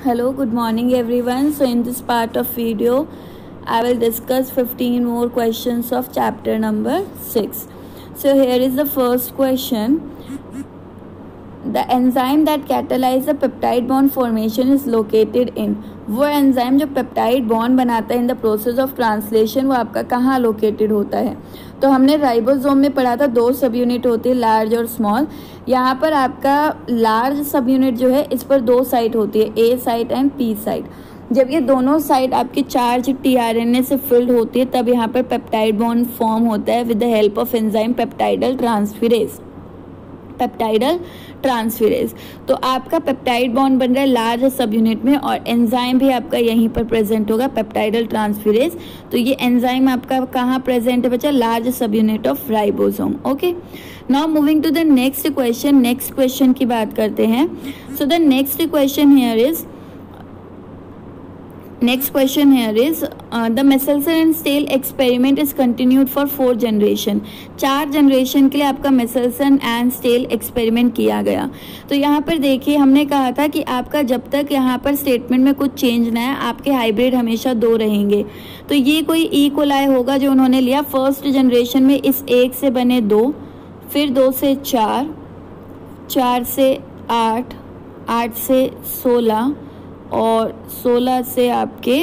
Hello, good morning everyone. So in this part of video, I will discuss 15 more questions of chapter number 6. So here is the first question. The enzyme that catalyzes the peptide bond formation is located in. वो enzyme जो peptide bond बनाता है in the process of translation वो आपका कहाँ located होता है? तो हमने राइबोसोम में पढ़ा था, 2 सब यूनिट होती है, लार्ज और स्मॉल। यहाँ पर आपका लार्ज सब यूनिट जो है इस पर 2 साइट होती है, ए साइट एंड पी साइट। जब ये दोनों साइट आपकी चार्ज टीआरएनए से फिल्ड होती है तब यहाँ पर पेप्टाइड बॉन्ड फॉर्म होता है with the help of enzyme peptidyl transferase. तो आपका पेप्टाइड बॉन्ड बन रहा है लार्ज सब यूनिट में और एंजाइम भी आपका यहीं पर प्रेजेंट होगा, पेप्टाइडल ट्रांसफेरेज। तो ये एंजाइम आपका कहाँ प्रेजेंट है बच्चा? Large sub unit of ribosome. Okay, now moving to the next question. Next question की बात करते हैं। So the next question here is the Michelson and Stale experiment is continued for 4 generation। 4 generation के लिए आपका Michelson and Stale experiment किया गया। तो यहाँ पर देखिए, हमने कहा था कि आपका जब तक यहाँ पर स्टेटमेंट में कुछ चेंज ना है आपके हाइब्रिड हमेशा 2 रहेंगे। तो ये कोई ई कोलाई होगा जो उन्होंने लिया। फर्स्ट जनरेशन में इस 1 से बने 2, फिर 2 से 4, 4 से 8, 8 से 16 और 16 से आपके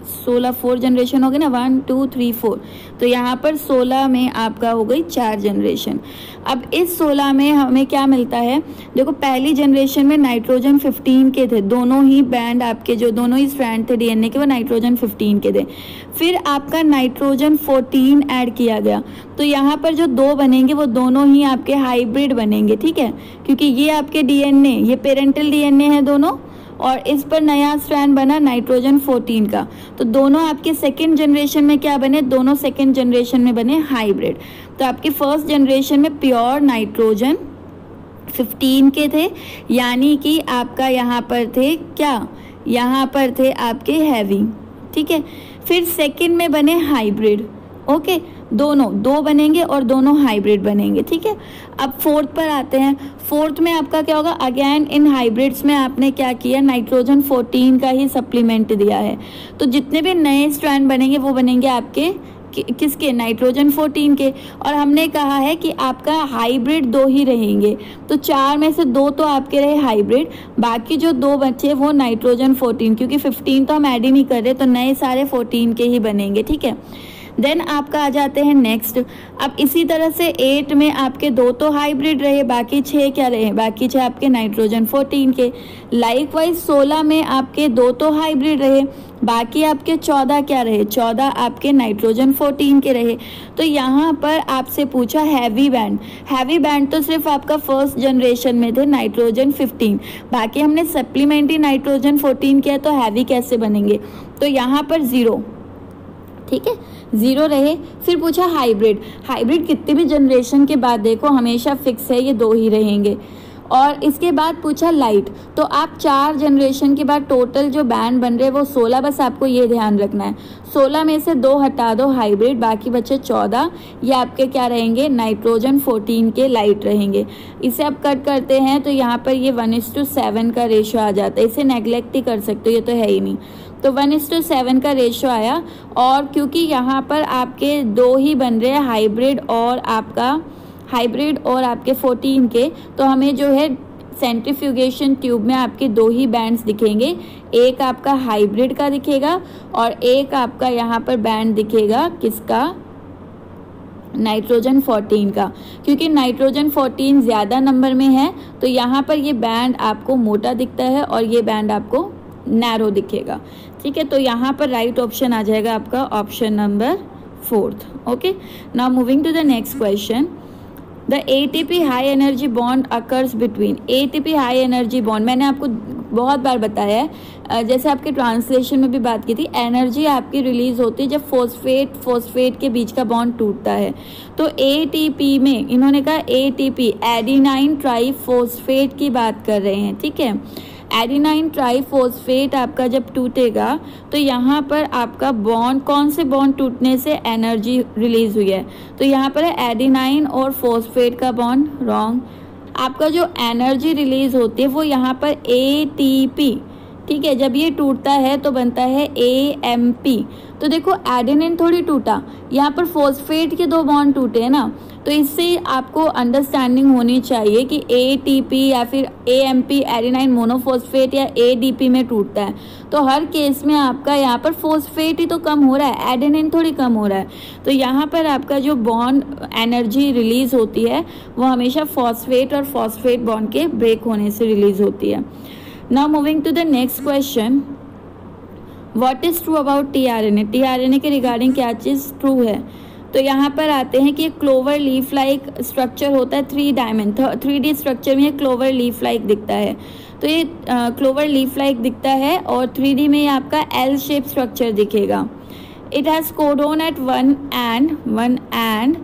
16 4 जनरेशन हो गए ना, 1 2 3 4। तो यहाँ पर 16 में आपका हो गई 4 जनरेशन। अब इस 16 में हमें क्या मिलता है? देखो, पहली जनरेशन में नाइट्रोजन 15 के थे, दोनों ही बैंड आपके जो दोनों ही स्ट्रैंड थे डीएनए के वो नाइट्रोजन 15 के थे। फिर आपका नाइट्रोजन 14 ऐड किया गया। तो यहाँ पर जो 2 बनेंगे वो दोनों ही आपके हाइब्रिड बनेंगे, ठीक है, क्योंकि ये आपके डीएनए, ये पेरेंटल डीएनए है दोनों, और इस पर नया स्ट्रैंड बना नाइट्रोजन 14 का। तो दोनों आपके सेकेंड जनरेशन में क्या बने? दोनों सेकेंड जनरेशन में बने हाइब्रिड। तो आपके फर्स्ट जनरेशन में प्योर नाइट्रोजन 15 के थे, यानी कि आपका यहाँ पर थे क्या? यहाँ पर थे आपके हैवी, ठीक है। फिर सेकेंड में बने हाइब्रिड। ओके, दोनों 2 बनेंगे और दोनों हाइब्रिड बनेंगे, ठीक है। अब फोर्थ पर आते हैं। फोर्थ में आपका क्या होगा? अगेन इन हाइब्रिड्स में आपने क्या किया? नाइट्रोजन 14 का ही सप्लीमेंट दिया है। तो जितने भी नए स्ट्रैंड बनेंगे वो बनेंगे आपके किसके? नाइट्रोजन 14 के। और हमने कहा है कि आपका हाइब्रिड 2 ही रहेंगे। तो 4 में से 2 तो आपके रहे हाइब्रिड, बाकी जो 2 बचे वो नाइट्रोजन 14, क्योंकि 15 तो हम ऐड ही नहीं कर रहे, तो नए सारे 14 के ही बनेंगे, ठीक है। देन आपका आ जाते हैं नेक्स्ट। अब इसी तरह से 8 में आपके 2 तो हाइब्रिड रहे, बाकी 6 क्या रहे? बाकी 6 आपके नाइट्रोजन 14 के। लाइकवाइज 16 में आपके 2 तो हाइब्रिड रहे, बाकी आपके 14 क्या रहे? 14 आपके नाइट्रोजन 14 के रहे। तो यहाँ पर आपसे पूछा हैवी बैंड। हैवी बैंड तो सिर्फ आपका फर्स्ट जनरेशन में थे नाइट्रोजन 15, बाकी हमने सप्लीमेंट्री नाइट्रोजन 14 किया, तो हैवी कैसे बनेंगे? तो यहाँ पर 0, ठीक है, 0 रहे। फिर पूछा हाइब्रिड। हाइब्रिड कितने भी जनरेशन के बाद देखो हमेशा फिक्स है, ये 2 ही रहेंगे। और इसके बाद पूछा लाइट। तो आप 4 जनरेशन के बाद टोटल जो बैंड बन रहे वो 16, बस आपको ये ध्यान रखना है। 16 में से 2 हटा दो हाइब्रिड, बाकी बचे 14। ये आपके क्या रहेंगे? नाइट्रोजन 14 के लाइट रहेंगे। इसे आप कट करते हैं तो यहाँ पर ये 1:7 का रेशो आ जाता है। इसे नेग्लेक्ट ही कर सकते हो, ये तो है ही नहीं। तो 1:7 का रेशो आया। और क्योंकि यहाँ पर आपके 2 ही बन रहे हैं, हाइब्रिड और आपके 14 के, तो हमें जो है सेंट्रीफ्यूगेशन ट्यूब में आपके 2 ही बैंड्स दिखेंगे। एक आपका हाइब्रिड का दिखेगा और एक आपका यहाँ पर बैंड दिखेगा किसका? नाइट्रोजन 14 का। क्योंकि नाइट्रोजन 14 ज़्यादा नंबर में है तो यहाँ पर ये बैंड आपको मोटा दिखता है और ये बैंड आपको नैरो दिखेगा, ठीक है। तो यहाँ पर राइट ऑप्शन आ जाएगा आपका option number 4। Okay, now moving to the next question. The ATP high energy bond occurs between. ATP high energy bond मैंने आपको बहुत बार बताया है, जैसे आपके ट्रांसलेशन में भी बात की थी। एनर्जी आपकी रिलीज होती है जब फोस्फेट के बीच का बॉन्ड टूटता है। तो एटीपी में इन्होंने कहा एटीपी एडिनाइन ट्राइफॉस्फेट की बात कर रहे हैं, ठीक है। एडिनाइन ट्राइफॉस्फेट आपका जब टूटेगा तो यहाँ पर आपका बॉन्ड, कौन से बॉन्ड टूटने से एनर्जी रिलीज हुई है? तो यहाँ पर है एडिनाइन और फॉस्फेट का बॉन्ड, रॉन्ग। आपका जो एनर्जी रिलीज होती है वो यहाँ पर एटीपी ठीक है। जब ये टूटता है तो बनता है AMP। तो देखो एडेनिन थोड़ी टूटा, यहाँ पर फॉस्फेट के 2 बॉन्ड टूटे हैं ना, तो इससे आपको अंडरस्टैंडिंग होनी चाहिए कि ATP या फिर AMP एडेनाइन मोनोफॉस्फेट या ADP में टूटता है। तो हर केस में आपका यहाँ पर फॉस्फेट ही तो कम हो रहा है, एडेनिन थोड़ी कम हो रहा है। तो यहाँ पर आपका जो बॉन्ड एनर्जी रिलीज होती है वो हमेशा फॉस्फेट और फॉस्फेट बॉन्ड के ब्रेक होने से रिलीज होती है। Now moving to the next question, what is true about tRNA। tRNA के रिगार्डिंग क्या चीज़ ट्रू है? तो यहाँ पर आते हैं कि क्लोवर लीफ लाइक स्ट्रक्चर होता है 3D स्ट्रक्चर में ये क्लोवर लीफ लाइक दिखता है। तो ये क्लोवर लीफ लाइक दिखता है और 3D में ये आपका L शेप स्ट्रक्चर दिखेगा। It has codon at one end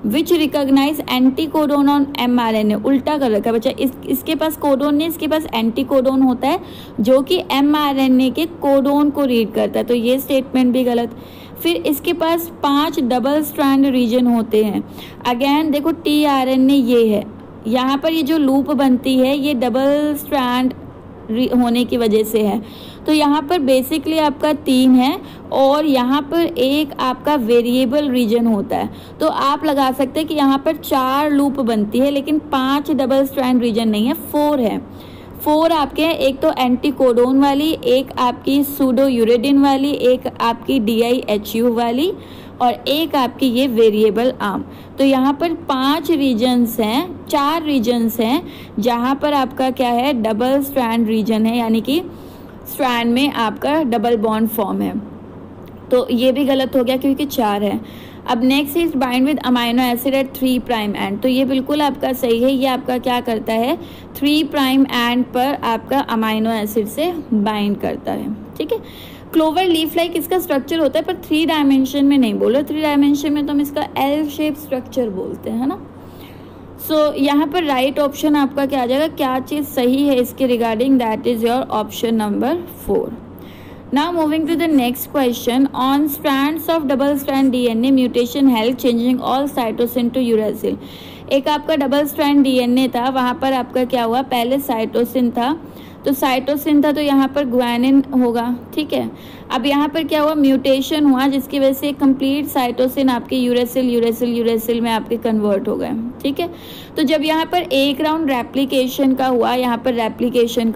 which recognise anti codon on mRNA। उल्टा कर रखा है बच्चा, इसके पास कोडोन नहीं, इसके पास एंटी कोडोन होता है जो कि mRNA के कोडोन को रीड करता है। तो ये स्टेटमेंट भी गलत। फिर इसके पास 5 डबल स्ट्रैंड रीजन होते हैं। अगेन देखो tRNA ये है, यहाँ पर ये जो लूप बनती है ये डबल स्ट्रैंड होने की वजह से है। तो यहाँ पर बेसिकली आपका 3 है और यहाँ पर एक आपका वेरिएबल रीजन होता है। तो आप लगा सकते हैं कि यहाँ पर 4 लूप बनती है लेकिन 5 डबल स्ट्रैंड रीजन नहीं है, 4 है। 4 आपके हैं, एक तो एंटी कोडोन वाली, एक आपकी सूडो यूरेडिन वाली, एक आपकी DIHU वाली और एक आपकी ये वेरिएबल आर्म। तो यहाँ पर 4 रीजन्स हैं जहाँ पर आपका क्या है, डबल स्ट्रैंड रीजन है, यानी कि स्ट्रैंड में आपका डबल बॉन्ड फॉर्म है। तो ये भी गलत हो गया क्योंकि 4 है। अब next is bind with amino acid at 3' end. तो ये बिल्कुल आपका सही है, ये आपका क्या करता है 3' एंड पर आपका अमाइनो एसिड से बाइंड करता है। ठीक है। क्लोवर लीफ लाइक इसका स्ट्रक्चर होता है पर 3 डायमेंशन में नहीं बोलो, 3 डायमेंशन में तो हम इसका L शेप स्ट्रक्चर बोलते हैं ना। सो यहाँ पर राइट ऑप्शन आपका क्या आ जाएगा, क्या चीज़ सही है इसके regarding, that is your option number 4। Now moving to the next question, on strands of double strand DNA mutation help changing all cytosine to uracil। एक आपका डबल स्ट्रैंड DNA था, वहाँ पर आपका क्या हुआ, पहले साइटोसिन था, तो साइटोसिन था तो यहाँ पर ग्वानिन होगा। ठीक है। अब यहाँ पर क्या हुआ, म्यूटेशन हुआ जिसकी वजह से कंप्लीट साइटोसिन आपके यूरेसिल में आपके कन्वर्ट हो गए। ठीक है। तो जब यहाँ पर एक राउंड रेप्लिकेशन का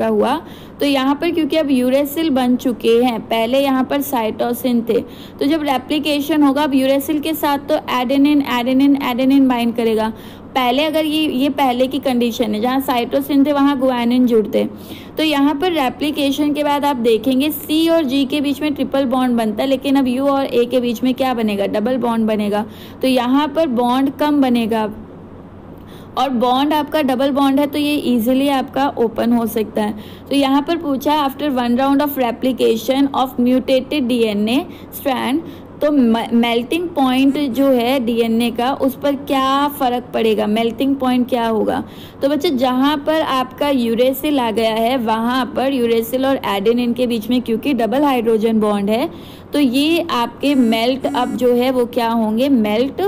हुआ, तो यहाँ पर क्योंकि अब यूरेसिल बन चुके हैं, पहले यहाँ पर साइटोसिन थे, तो जब रेप्लिकेशन होगा अब यूरेसिल के साथ तो एडेनिन बाइंड करेगा। पहले अगर ये पहले की कंडीशन है, जहाँ साइटोसिन थे वहाँ ग्वानिन जुड़ते। तो यहाँ पर रेप्लिकेशन के बाद आप देखेंगे C और G के बीच में ट्रिपल बॉन्ड बनता है, लेकिन अब U और A के बीच में क्या बनेगा, डबल बॉन्ड बनेगा। तो यहाँ पर बॉन्ड कम बनेगा और बॉन्ड आपका डबल बॉन्ड है तो ये इजीली आपका ओपन हो सकता है। तो यहाँ पर पूछा है after 1 round of replication of mutated DNA strand, तो मेल्टिंग पॉइंट जो है DNA का उस पर क्या फ़र्क पड़ेगा, मेल्टिंग पॉइंट क्या होगा। तो बच्चे जहाँ पर आपका यूरेसिल आ गया है वहाँ पर यूरेसिल और एडेनिन के बीच में क्योंकि डबल हाइड्रोजन बॉन्ड है तो ये आपके मेल्ट अब जो है वो क्या होंगे, मेल्ट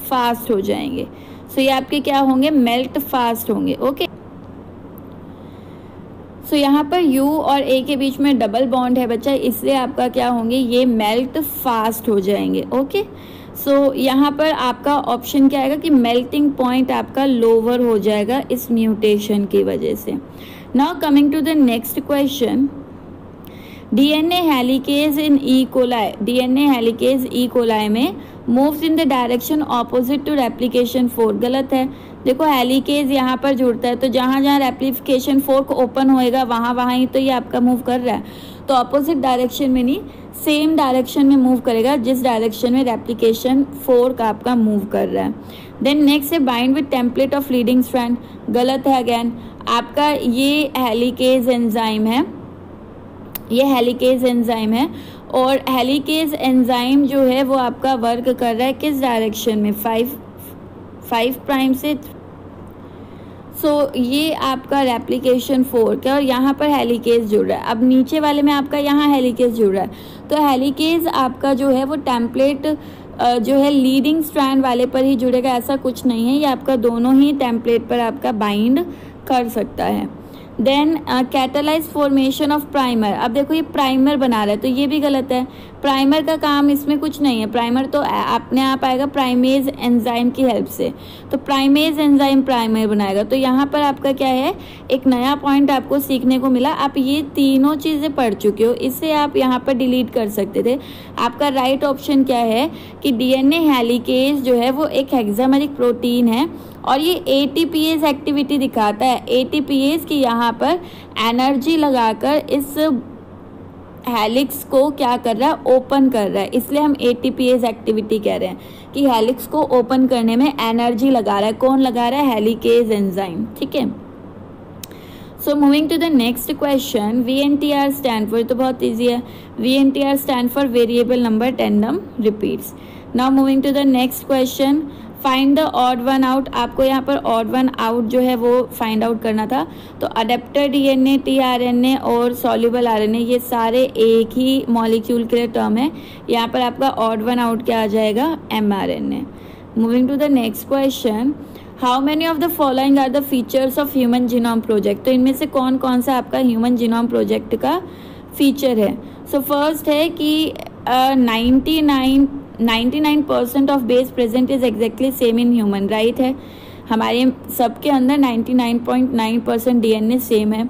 फास्ट हो जाएंगे। सो ये आपके क्या होंगे, मेल्ट फास्ट होंगे। ओके। सो यहाँ पर U और A के बीच में डबल बॉन्ड है बच्चा, इसलिए आपका क्या होंगे, ये मेल्ट फास्ट हो जाएंगे। ओके। सो यहाँ पर आपका ऑप्शन क्या आएगा कि मेल्टिंग पॉइंट आपका लोअर हो जाएगा इस म्यूटेशन की वजह से। Now coming to the next question, DNA helicase in E. coli, DNA helicase E. coli में moves in the direction opposite to replication fork. गलत है। देखो हेलिकेज यहाँ पर जुड़ता है तो जहाँ जहाँ रेप्लिकेशन फोर्क ओपन होएगा वहाँ ही तो ये आपका मूव कर रहा है, तो ऑपोजिट डायरेक्शन में नहीं, सेम डायरेक्शन में मूव करेगा जिस डायरेक्शन में रेप्लिकेशन फोर्क आपका मूव कर रहा है। देन नेक्स्ट है bind with template of leading strand. गलत है। अगेन आपका ये हेलिकेज एंजाइम है, ये हेलिकेज एंजाइम है और हेलिकेज एंजाइम जो है वो आपका वर्क कर रहा है किस डायरेक्शन में, 5' से। सो ये आपका रेप्लिकेशन फोर्क है और यहाँ पर हेलिकेज जुड़ रहा है। अब नीचे वाले में आपका यहाँ हेलिकेज जुड़ रहा है, तो हेलिकेज आपका जो है वो टेम्पलेट जो है लीडिंग स्ट्रैंड वाले पर ही जुड़ेगा, ऐसा कुछ नहीं है। ये आपका दोनों ही टेम्पलेट पर आपका बाइंड कर सकता है। Then catalyse formation of primer. अब देखो ये प्राइमर बना रहा है तो ये भी गलत है, प्राइमर का काम इसमें कुछ नहीं है, प्राइमर तो अपने आप आएगा प्राइमेज एंजाइम की हेल्प से, तो प्राइमेज एंजाइम प्राइमर बनाएगा। तो यहाँ पर आपका क्या है, एक नया पॉइंट आपको सीखने को मिला। आप ये तीनों चीज़ें पढ़ चुके हो, इससे आप यहाँ पर डिलीट कर सकते थे। आपका राइट ऑप्शन क्या है कि डीएनए हेलिकेज जो है वो एक हेक्सामेरिक प्रोटीन है और ये एटीपीएस एक्टिविटी दिखाता है। एटीपीएस की यहाँ पर एनर्जी लगाकर इस हेलिक्स को क्या कर रहा है, ओपन कर रहा है, इसलिए हम एटीपीएस एक्टिविटी कह रहे हैं कि हेलिक्स को ओपन करने में एनर्जी लगा रहा है। कौन लगा रहा है, हेलिकेज एंजाइम। ठीक है, so moving to the next question, VNTR stand for, तो बहुत ईजी है, VNTR stand for variable number tandem repeats. Now moving to the next question, find the odd one out. आपको यहाँ पर ऑड वन आउट जो है वो find out करना था। तो अडेप्टर डीएनए, टीआरएनए और सॉल्युबल आरएनए ये सारे एक ही मॉलिक्यूल के लिए टर्म है। यहाँ पर आपका ऑड वन आउट क्या आ जाएगा, mRNA। Moving to the next question, how many of the following are the features of human genome project. तो इनमें से कौन कौन सा आपका ह्यूमन जीनोम प्रोजेक्ट का फीचर है। सो फर्स्ट है कि 99% of base present is exactly same in human, right है, हमारे सबके अंदर 99.9% डीएनए सेम है।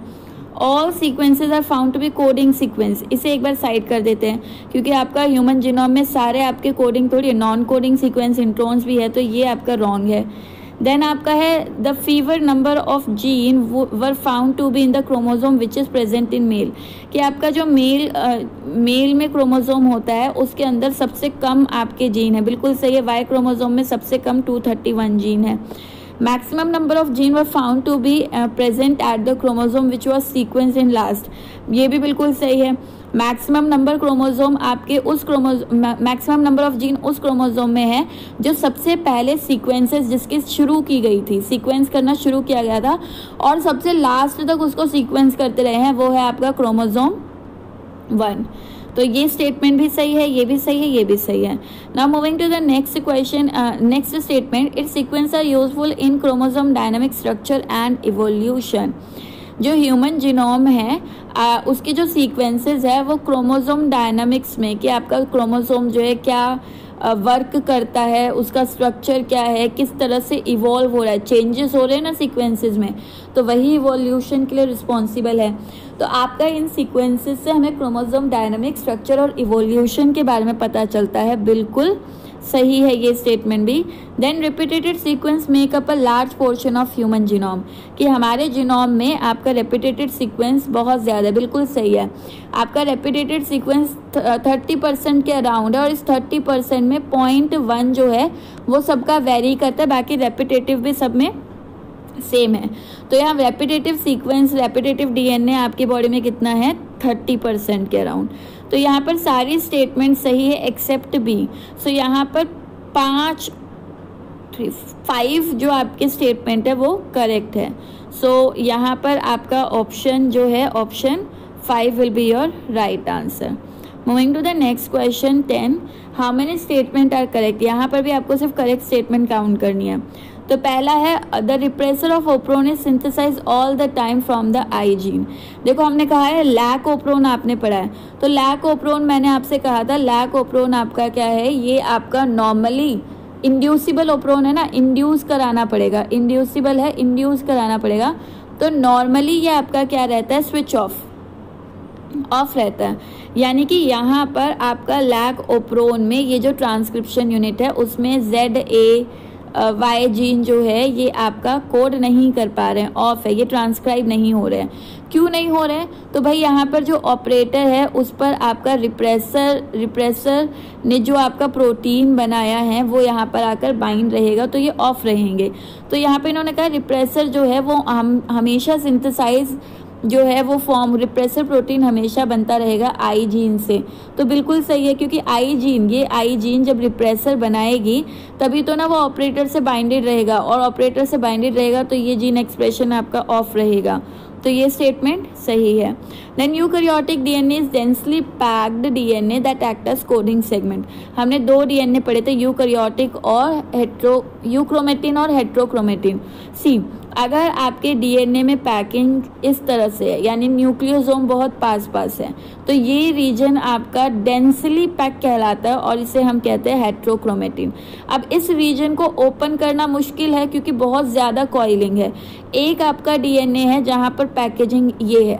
All sequences are found to be coding sequence, इसे एक बार साइड कर देते हैं क्योंकि आपका ह्यूमन जीनोम में सारे आपके कोडिंग थोड़ी नॉन कोडिंग सीक्वेंस इंट्रोन्स भी है, तो ये आपका रॉन्ग है। देन आपका है the fewer number of gene were found to be in the chromosome which is present in male, कि आपका जो मेल में क्रोमोसोम होता है उसके अंदर सबसे कम आपके जीन है, बिल्कुल सही है। वाई क्रोमोसोम में सबसे कम 231 जीन है। Maximum number of gene were found to be present at the chromosome which was sequence in last, ये भी बिल्कुल सही है। मैक्सिमम नंबर क्रोमोसोम आपके उस मैक्सिमम नंबर ऑफ जीन उस क्रोमोसोम में है जो सबसे पहले सीक्वेंसेस जिसकी शुरू की गई थी, सीक्वेंस करना शुरू किया गया था और सबसे लास्ट तक उसको सीक्वेंस करते रहे हैं, वो है आपका क्रोमोसोम 1। तो ये स्टेटमेंट भी सही है, ये भी सही है, ये भी सही है। Now moving to the next question, next statement, it's sequence are useful in chromosome dynamic structure and evolution. जो ह्यूमन जीनोम है उसके जो सीक्वेंसेस है वो क्रोमोसोम डायनामिक्स में, कि आपका क्रोमोसोम जो है क्या वर्क करता है, उसका स्ट्रक्चर क्या है, किस तरह से इवॉल्व हो रहा है, चेंजेस हो रहे हैं ना सीक्वेंसेस में, तो वही इवोल्यूशन के लिए रिस्पॉन्सिबल है। तो आपका इन सीक्वेंसेस से हमें क्रोमोसोम डायनामिक स्ट्रक्चर और इवोल्यूशन के बारे में पता चलता है, बिल्कुल सही है ये स्टेटमेंट भी। Then repeated sequence make up a large portion of human genome, कि हमारे जीनोम में आपका रेपिटेटेड सीक्वेंस बहुत ज़्यादा, बिल्कुल सही है। आपका रेपिटेटेड सीक्वेंस 30% के अराउंड है और इस 30% में 0.1 जो है वो सबका वेरी करता है, बाकी रेपिटेटिव भी सब में सेम है। तो यहाँ रेपिटेटिव सीक्वेंस, रेपिटेटिव डीएनए आपकी बॉडी में कितना है, 30% के अराउंड। तो यहाँ पर सारी स्टेटमेंट सही है एक्सेप्ट बी। सो यहाँ पर 5 जो आपके स्टेटमेंट है वो करेक्ट है। सो यहाँ पर आपका ऑप्शन जो है option 5 will be your right answer. Moving to the next question 10, how many statement are correct. यहाँ पर भी आपको सिर्फ करेक्ट स्टेटमेंट काउंट करनी है। तो पहला है the repressor of operon is synthesize all the time from the I gene. देखो हमने कहा है लैक ओप्रोन, आपने पढ़ा है, तो लैक ओप्रोन मैंने आपसे कहा था, लैक ओप्रोन आपका क्या है, ये आपका नॉर्मली इंड्यूसिबल ओप्रोन है ना, इंड्यूस कराना पड़ेगा, इंड्यूसिबल है, इंड्यूस कराना पड़ेगा। तो नॉर्मली ये आपका क्या रहता है, स्विच ऑफ रहता है, यानी कि यहाँ पर आपका लैक ओप्रोन में ये जो ट्रांसक्रिप्शन यूनिट है उसमें ZAY जीन जो है ये आपका कोड नहीं कर पा रहे हैं, ऑफ है, ये ट्रांसक्राइब नहीं हो रहे हैं। क्यों नहीं हो रहे हैं, तो भाई यहाँ पर जो ऑपरेटर है उस पर आपका रिप्रेसर ने जो आपका प्रोटीन बनाया है वो यहाँ पर आकर बाइंड रहेगा, तो ये ऑफ रहेंगे। तो यहाँ पे इन्होंने कहा रिप्रेसर जो है वो हमेशा सिंथेसाइज जो है वो फॉर्म, रिप्रेसर प्रोटीन हमेशा बनता रहेगा आई जीन से। तो बिल्कुल सही है, क्योंकि आई जीन जब रिप्रेसर बनाएगी तभी तो ना वो ऑपरेटर से बाइंडेड रहेगा, और ऑपरेटर से बाइंडेड रहेगा तो ये जीन एक्सप्रेशन आपका ऑफ रहेगा। तो ये स्टेटमेंट सही है। Then eukaryotic DNA is densely packed DNA that act as coding segment. हमने 2 डीएनए पढ़े थे, यूकैरियोटिक और यूक्रोमेटिन और हेट्रोक्रोमेटिन। सी अगर आपके डीएनए में पैकिंग इस तरह से है, यानी न्यूक्लियोसोम बहुत पास पास है, तो ये रीजन आपका डेंसली पैक कहलाता है और इसे हम कहते हैं हेट्रोक्रोमेटिन। अब इस रीजन को ओपन करना मुश्किल है क्योंकि बहुत ज़्यादा कॉइलिंग है। एक आपका डीएनए है जहाँ पर पैकेजिंग ये है,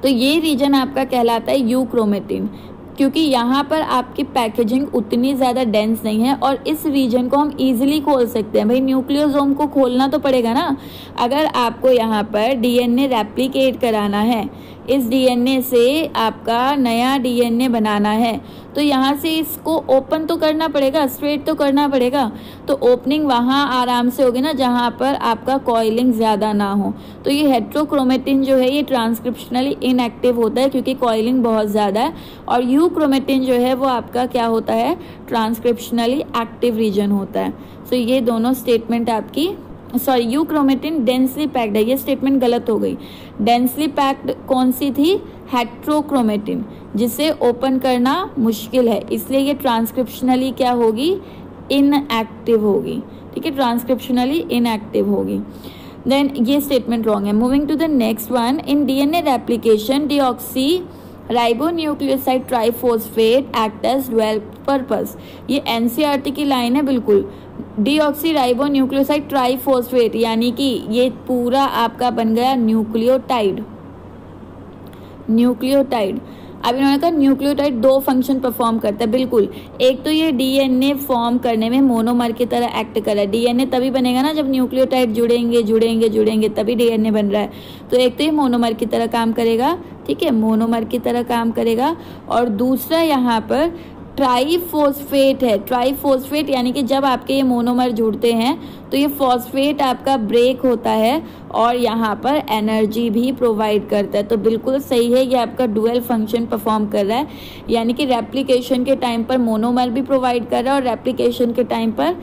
तो ये रीजन आपका कहलाता है यूक्रोमेटिन, क्योंकि यहाँ पर आपकी पैकेजिंग उतनी ज़्यादा डेंस नहीं है और इस रीजन को हम इजीली खोल सकते हैं। भाई न्यूक्लियोसोम को खोलना तो पड़ेगा ना। अगर आपको यहाँ पर डीएनए रेप्लिकेट कराना है, इस डीएनए से आपका नया डीएनए बनाना है, तो यहाँ से इसको ओपन तो करना पड़ेगा, स्ट्रेट तो करना पड़ेगा। तो ओपनिंग वहाँ आराम से होगी ना जहाँ पर आपका कॉइलिंग ज़्यादा ना हो। तो ये हेट्रोक्रोमेटिन जो है ये ट्रांसक्रिप्शनली इनएक्टिव होता है क्योंकि कॉइलिंग बहुत ज़्यादा है, और यूक्रोमेटिन जो है वो आपका क्या होता है, ट्रांसक्रिप्शनली एक्टिव रीजन होता है। सो ये दोनों स्टेटमेंट आपकी, सॉरी यूक्रोमेटिन डेंसली पैक्ड है, ये स्टेटमेंट गलत हो गई। डेंसली पैक्ड कौन सी थी, हेट्रोक्रोमेटिन, जिसे ओपन करना मुश्किल है, इसलिए ये ट्रांसक्रिप्शनली क्या होगी, इनएक्टिव होगी। ठीक है, ट्रांसक्रिप्शनली इनएक्टिव होगी। देन ये स्टेटमेंट रॉन्ग है। Moving to the next one, in DNA replication deoxy ribonucleoside triphosphate act as dual purpose. ये एनसीईआरटी की लाइन है बिल्कुल। डीऑक्सी राइबोन्यूक्लियोसाइड ट्राइफॉस्फेट यानी कि ये पूरा आपका बन गया न्यूक्लियोटाइड। न्यूक्लियोटाइड, अब इन्होंने कहा न्यूक्लियोटाइड दो फंक्शन परफॉर्म करता है, बिल्कुल। एक तो ये डीएनए फॉर्म करने में मोनोमर की तरह एक्ट कर रहा है। डीएनए तभी बनेगा ना जब न्यूक्लियोटाइड जुड़ेंगे जुड़ेंगे जुड़ेंगे, तभी डीएनए बन रहा है। तो एक तो ये मोनोमर की तरह काम करेगा, ठीक है, मोनोमर की तरह काम करेगा। और दूसरा यहाँ पर ट्राइफॉस्फेट है। ट्राइफॉस्फेट यानी कि जब आपके ये मोनोमर जुड़ते हैं तो ये फॉस्फेट आपका ब्रेक होता है और यहाँ पर एनर्जी भी प्रोवाइड करता है। तो बिल्कुल सही है, ये आपका डुअल फंक्शन परफॉर्म कर रहा है, यानी कि रेप्लिकेशन के टाइम पर मोनोमर भी प्रोवाइड कर रहा है और रेप्लिकेशन के टाइम पर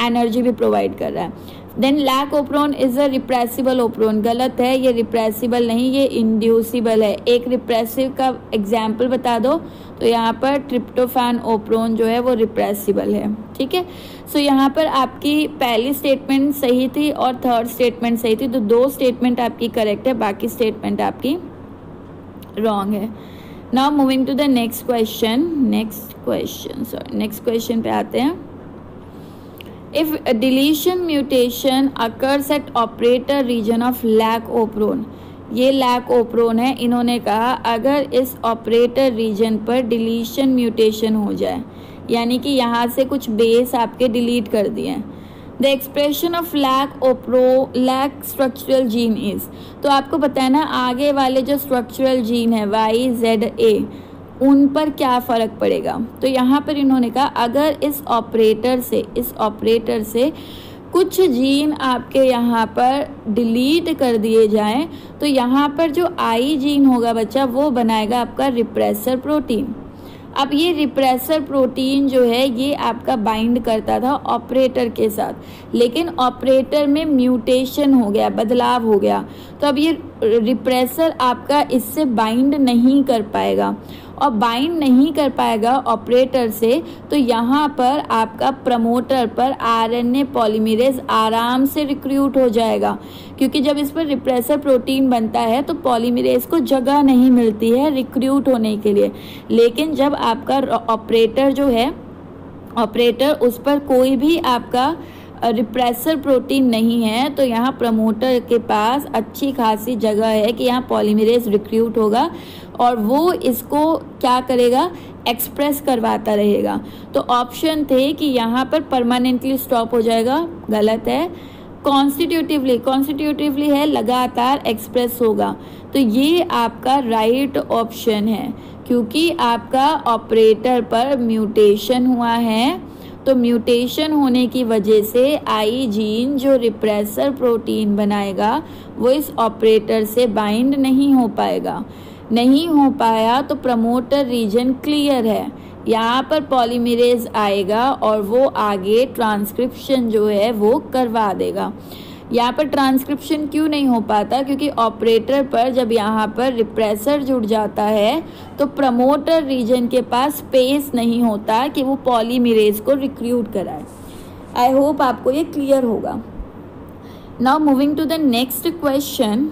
एनर्जी भी प्रोवाइड कर रहा है। Then lac operon is a repressible operon, गलत है, ये रिप्रेसिबल नहीं, ये इंड्यूसिबल है। एक रिप्रेसिव का एग्जाम्पल बता दो, तो यहाँ पर ट्रिप्टोफैन ओप्रोन जो है वो रिप्रेसिबल है। ठीक है, सो यहाँ पर आपकी पहली स्टेटमेंट सही थी और थर्ड स्टेटमेंट सही थी, तो दो स्टेटमेंट आपकी करेक्ट है, बाकी स्टेटमेंट आपकी रॉन्ग है। Now moving to the next question पे आते हैं। If a deletion mutation occurs at operator region of lac operon, ये लैक ओप्रोन है, इन्होंने कहा अगर इस ऑपरेटर रीजन पर डिलीशन म्यूटेशन हो जाए, यानी कि यहाँ से कुछ बेस आपके डिलीट कर दिए, the expression of lac structural gene is, तो आपको पता है ना आगे वाले जो स्ट्रक्चरल जीन है YZA, उन पर क्या फ़र्क पड़ेगा। तो यहाँ पर इन्होंने कहा अगर इस ऑपरेटर से कुछ जीन आपके यहाँ पर डिलीट कर दिए जाएं, तो यहाँ पर जो आई जीन होगा बच्चा वो बनाएगा आपका रिप्रेसर प्रोटीन। अब ये रिप्रेसर प्रोटीन जो है ये आपका बाइंड करता था ऑपरेटर के साथ, लेकिन ऑपरेटर में म्यूटेशन हो गया, बदलाव हो गया, तो अब ये रिप्रेसर आपका इससे बाइंड नहीं कर पाएगा, और बाइंड नहीं कर पाएगा ऑपरेटर से, तो यहाँ पर आपका प्रमोटर पर आरएनए पॉलीमरेज आराम से रिक्रूट हो जाएगा, क्योंकि जब इस पर रिप्रेसर प्रोटीन बनता है तो पॉलीमरेज को जगह नहीं मिलती है रिक्रूट होने के लिए। लेकिन जब आपका ऑपरेटर जो है, ऑपरेटर उस पर कोई भी आपका रिप्रेसर प्रोटीन नहीं है, तो यहाँ प्रमोटर के पास अच्छी खासी जगह है कि यहाँ पॉलीमरेज रिक्रूट होगा और वो इसको क्या करेगा, एक्सप्रेस करवाता रहेगा। तो ऑप्शन थे कि यहाँ पर परमानेंटली स्टॉप हो जाएगा, गलत है। कॉन्स्टिट्यूटिवली है, लगातार एक्सप्रेस होगा, तो ये आपका राइट ऑप्शन है, क्योंकि आपका ऑपरेटर पर म्यूटेशन हुआ है, तो म्यूटेशन होने की वजह से आई जीन जो रिप्रेसर प्रोटीन बनाएगा वो इस ऑपरेटर से बाइंड नहीं हो पाएगा। नहीं हो पाया तो प्रमोटर रीजन क्लियर है, यहाँ पर पॉलीमरेज आएगा और वो आगे ट्रांसक्रिप्शन जो है वो करवा देगा। यहाँ पर ट्रांसक्रिप्शन क्यों नहीं हो पाता, क्योंकि ऑपरेटर पर जब यहाँ पर रिप्रेसर जुड़ जाता है तो प्रमोटर रीजन के पास स्पेस नहीं होता कि वो पॉलीमरेज को रिक्रूट कराए। आई होप आपको ये क्लियर होगा। Now moving to the next question,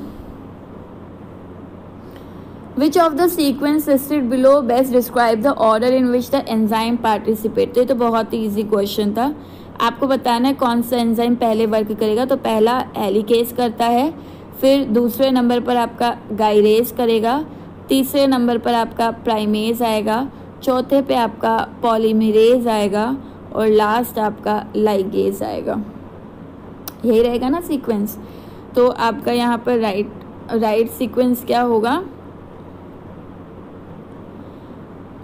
Which of the sequence listed below best describe the order in which the enzyme participate? तो ये तो बहुत ही ईजी क्वेश्चन था। आपको बताना है कौन सा एंजाइम पहले वर्क करेगा। तो पहला हेलिकेज करता है, फिर दूसरे नंबर पर आपका गायरेज करेगा, तीसरे नंबर पर आपका प्राइमेज आएगा, चौथे पे आपका पॉलीमरेज आएगा और लास्ट आपका लाइगेज आएगा। यही रहेगा ना सीक्वेंस। तो आपका यहाँ पर राइट सीक्वेंस क्या होगा?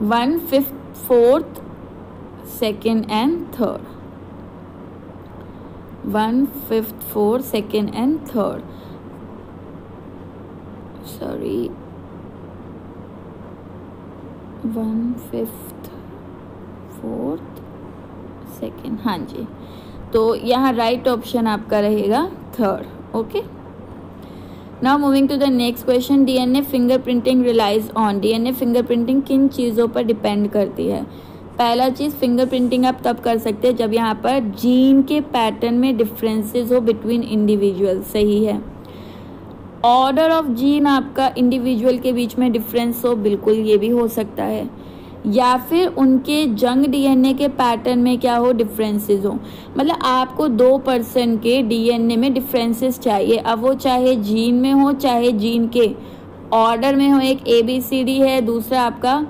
1, 5th, 4th, 2nd and 3rd। 1, 5th, 4th, 2nd and 3rd। Sorry, 1, 5th, 4th, 2nd। हाँ जी, तो यहाँ राइट ऑप्शन आपका रहेगा 3rd। Okay, now moving to the next question, DNA fingerprinting relies on. DNA fingerprinting किन चीज़ों पर डिपेंड करती है? पहला चीज़, फिंगरप्रिंटिंग आप तब कर सकते हैं जब यहाँ पर जीन के पैटर्न में डिफरेंसेस हो बिटवीन इंडिविजुअल। सही है। ऑर्डर ऑफ जीन आपका इंडिविजुअल के बीच में डिफरेंस हो, बिल्कुल ये भी हो सकता है। या फिर उनके जंग डीएनए के पैटर्न में क्या हो, डिफरेंसेस हो। मतलब आपको 2% के डीएनए में डिफरेंसेस चाहिए। अब वो चाहे जीन में हो चाहे जीन के ऑर्डर में हो। एक ABCD है, दूसरा आपका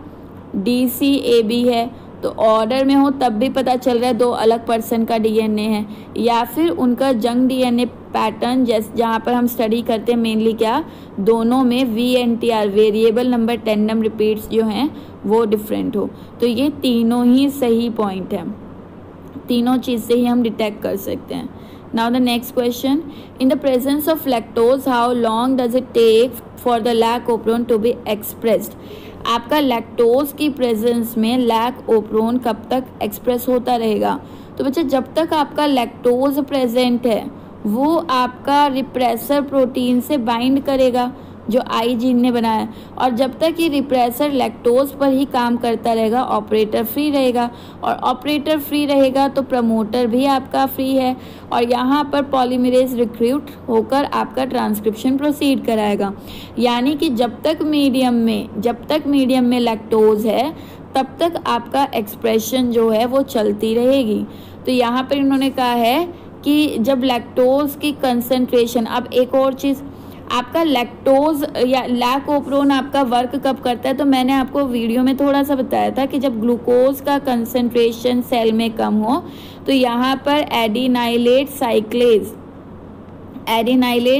DCAB है। तो ऑर्डर में हो तब भी पता चल रहा है 2 अलग पर्सन का डीएनए है। या फिर उनका जंग डीएनए पैटर्न जहाँ पर हम स्टडी करते हैं मेनली क्या, दोनों में VNTR variable number tandem repeats जो हैं वो डिफरेंट हो। तो ये तीनों ही सही पॉइंट है, तीनों चीज़ से ही हम डिटेक्ट कर सकते हैं। Now the next question, in the presence of lactose how long does it take for the lac operon to be expressed? आपका लैक्टोज की प्रेजेंस में लैक ओप्रोन कब तक एक्सप्रेस होता रहेगा? तो बच्चे जब तक आपका लैक्टोज प्रेजेंट है वो आपका रिप्रेसर प्रोटीन से बाइंड करेगा जो आई जीन ने बनाया, और जब तक ये रिप्रेसर लैक्टोज पर ही काम करता रहेगा ऑपरेटर फ्री रहेगा, और ऑपरेटर फ्री रहेगा तो प्रमोटर भी आपका फ्री है, और यहाँ पर पॉलीमरेज रिक्रूट होकर आपका ट्रांसक्रिप्शन प्रोसीड कराएगा। यानी कि जब तक मीडियम में लैक्टोज है तब तक आपका एक्सप्रेशन जो है वो चलती रहेगी। तो यहाँ पर इन्होंने कहा है कि जब लैक्टोज की कंसंट्रेशन, अब एक और चीज़, आपका लैक्टोज या लैक ओप्रोन आपका वर्क कब करता है? तो मैंने आपको वीडियो में थोड़ा सा बताया था कि जब ग्लूकोज का कंसंट्रेशन सेल में कम हो तो यहाँ पर एडिनाइलेट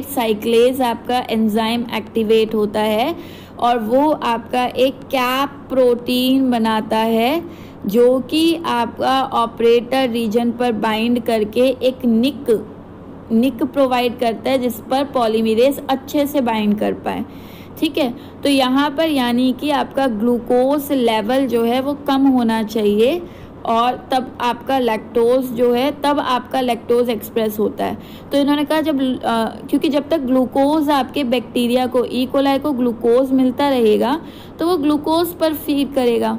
साइक्लेज आपका एंजाइम एक्टिवेट होता है, और वो आपका एक कैप प्रोटीन बनाता है जो कि आपका ऑपरेटर रीजन पर बाइंड करके एक निक प्रोवाइड करता है जिस पर पॉलीमरेज अच्छे से बाइंड कर पाए। ठीक है, तो यहाँ पर यानी कि आपका ग्लूकोज लेवल जो है वो कम होना चाहिए, और तब आपका लैक्टोज जो है, तब आपका लैक्टोज एक्सप्रेस होता है। तो इन्होंने कहा क्योंकि जब तक ग्लूकोज आपके बैक्टीरिया को, ई कोलाई को ग्लूकोज मिलता रहेगा तो वो ग्लूकोज पर फीड करेगा।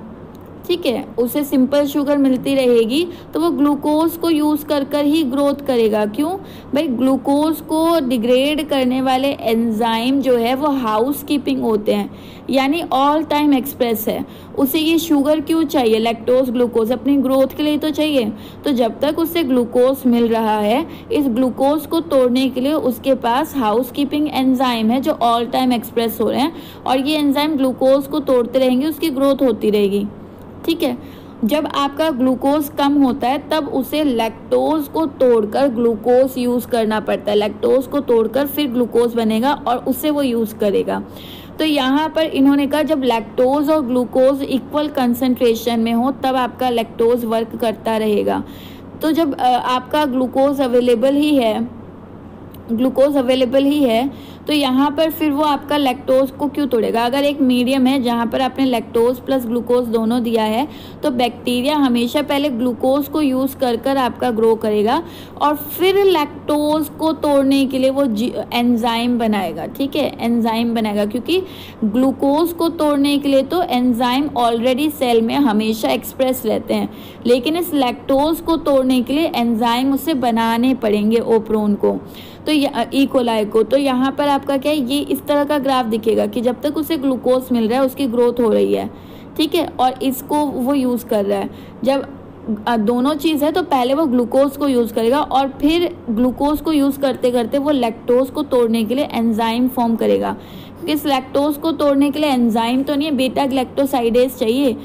ठीक है, उसे सिंपल शुगर मिलती रहेगी तो वो ग्लूकोज को यूज़ कर ही ग्रोथ करेगा। क्यों भाई? ग्लूकोज को डिग्रेड करने वाले एंजाइम जो है वो हाउस कीपिंग होते हैं, यानी ऑल टाइम एक्सप्रेस है। उसे ये शुगर क्यों चाहिए? लैक्टोज ग्लूकोज अपनी ग्रोथ के लिए तो चाहिए। तो जब तक उसे ग्लूकोज मिल रहा है, इस ग्लूकोज को तोड़ने के लिए उसके पास हाउस कीपिंग एंजाइम है जो ऑल टाइम एक्सप्रेस हो रहे हैं, और ये एंजाइम ग्लूकोज को तोड़ते रहेंगे, उसकी ग्रोथ होती रहेगी। ठीक है, जब आपका ग्लूकोज कम होता है तब उसे लैक्टोज को तोड़कर ग्लूकोज यूज़ करना पड़ता है। लैक्टोज को तोड़कर फिर ग्लूकोज बनेगा और उसे वो यूज़ करेगा। तो यहाँ पर इन्होंने कहा जब लैक्टोज और ग्लूकोज इक्वल कंसंट्रेशन में हो तब आपका लैक्टोज वर्क करता रहेगा। तो जब आपका ग्लूकोज अवेलेबल ही है तो यहाँ पर फिर वो आपका लैक्टोज को क्यों तोड़ेगा? अगर एक मीडियम है जहाँ पर आपने लैक्टोज प्लस ग्लूकोज दोनों दिया है तो बैक्टीरिया हमेशा पहले ग्लूकोज को यूज़ कर आपका ग्रो करेगा, और फिर लैक्टोज को तोड़ने के लिए वो एंजाइम बनाएगा। ठीक है, एंजाइम बनाएगा, क्योंकि ग्लूकोज को तोड़ने के लिए तो एंजाइम ऑलरेडी सेल में हमेशा एक्सप्रेस रहते हैं, लेकिन इस लैक्टोज को तोड़ने के लिए एंजाइम उसे बनाने पड़ेंगे ओप्रोन को। तो ई कोलाई को, तो यहाँ पर आपका क्या है, ये इस तरह का ग्राफ दिखेगा कि जब तक उसे ग्लूकोज मिल रहा है उसकी ग्रोथ हो रही है, ठीक है, और इसको वो यूज़ कर रहा है। जब दोनों चीज़ है तो पहले वो ग्लूकोज को यूज़ करेगा और फिर ग्लूकोज को यूज़ करते करते वो लैक्टोज को तोड़ने के लिए एंजाइम फॉर्म करेगा, क्योंकि इस लैक्टोज को तोड़ने के लिए एंजाइम तो नहीं है, बीटा ग्लैक्टोसाइडेज चाहिए,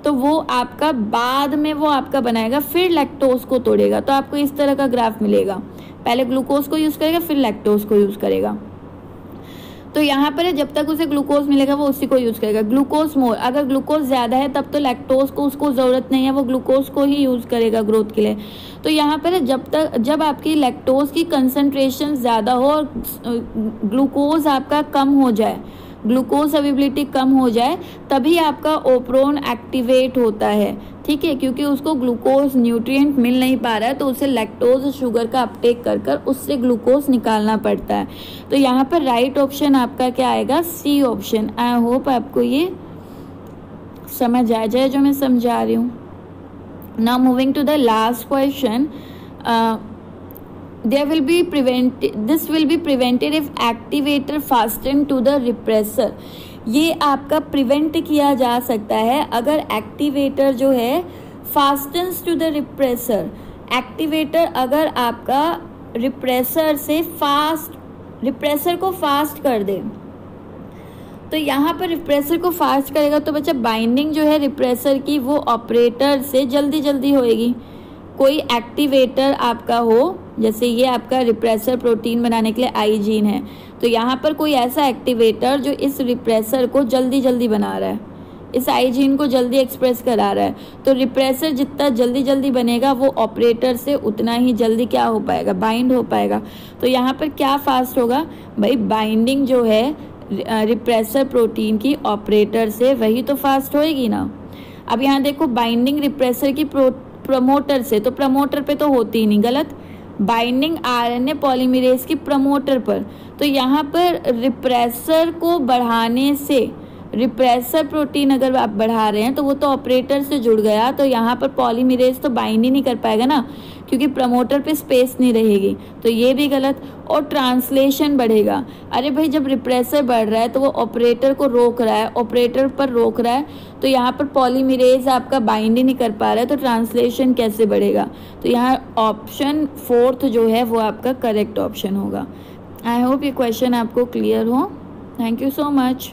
तो वो आपका बाद में वो आपका बनाएगा, फिर लैक्टोज को तोड़ेगा। तो आपको इस तरह का ग्राफ मिलेगा, पहले ग्लूकोज को यूज़ करेगा फिर लैक्टोज को यूज़ करेगा। तो यहाँ पर जब तक उसे ग्लूकोज मिलेगा वो उसी को यूज़ करेगा। ग्लूकोज मोर, अगर ग्लूकोज ज़्यादा है तब तो लैक्टोज को उसको ज़रूरत नहीं है, वो ग्लूकोज को ही यूज़ करेगा ग्रोथ के लिए। तो यहाँ पर जब आपकी लैक्टोज की कंसंट्रेशन ज़्यादा हो और ग्लूकोज आपका कम हो जाए, ग्लूकोज अवेलेबिलिटी कम हो जाए, तभी आपका ओप्रोन एक्टिवेट होता है, ठीक है, क्योंकि उसको ग्लूकोज न्यूट्रिएंट मिल नहीं पा रहा है तो उसे लैक्टोज शुगर का अपटेक कर कर उससे ग्लूकोज निकालना पड़ता है। तो यहाँ पर राइट ऑप्शन आपका क्या आएगा, सी ऑप्शन। आई होप आपको ये समझ आ जाए जो मैं समझा रही हूँ। Now moving to the last question, this will be prevented if activator fasten to the repressor। ये आपका प्रिवेंट किया जा सकता है अगर एक्टिवेटर जो है फास्टन्स टू द रिप्रेसर, एक्टिवेटर अगर आपका रिप्रेसर से रिप्रेसर को फास्ट कर दे। तो यहाँ पर रिप्रेसर को फास्ट करेगा तो बच्चा बाइंडिंग जो है रिप्रेसर की वो ऑपरेटर से जल्दी होएगी। कोई एक्टिवेटर आपका हो, जैसे ये आपका रिप्रेसर प्रोटीन बनाने के लिए आई जीन है, तो यहाँ पर कोई ऐसा एक्टिवेटर जो इस रिप्रेसर को जल्दी बना रहा है, इस आई जीन को जल्दी एक्सप्रेस करा रहा है, तो रिप्रेसर जितना जल्दी बनेगा वो ऑपरेटर से उतना ही जल्दी क्या हो पाएगा, बाइंड हो पाएगा। तो यहाँ पर क्या फास्ट होगा भाई, बाइंडिंग जो है रिप्रेसर प्रोटीन की ऑपरेटर से, वही तो फास्ट होएगी ना। अब यहाँ देखो बाइंडिंग रिप्रेसर की प्रमोटर से, तो प्रमोटर पे तो होती ही नहीं, गलत, बाइंडिंग आरएनए पॉलीमरेज की प्रमोटर पर। तो यहाँ पर रिप्रेसर को बढ़ाने से, रिप्रेसर प्रोटीन अगर आप बढ़ा रहे हैं तो वो तो ऑपरेटर से जुड़ गया, तो यहाँ पर पॉलीमरेज तो बाइंड ही नहीं कर पाएगा ना, क्योंकि प्रमोटर पे स्पेस नहीं रहेगी, तो ये भी गलत। और ट्रांसलेशन बढ़ेगा, अरे भाई जब रिप्रेसर बढ़ रहा है तो वो ऑपरेटर को रोक रहा है, ऑपरेटर पर रोक रहा है, तो यहाँ पर पॉलीमरेज आपका बाइंड ही नहीं कर पा रहा है, तो ट्रांसलेशन कैसे बढ़ेगा। तो यहाँ ऑप्शन 4 जो है वो आपका करेक्ट ऑप्शन होगा। आई होप ये क्वेश्चन आपको क्लियर हो। Thank you so much.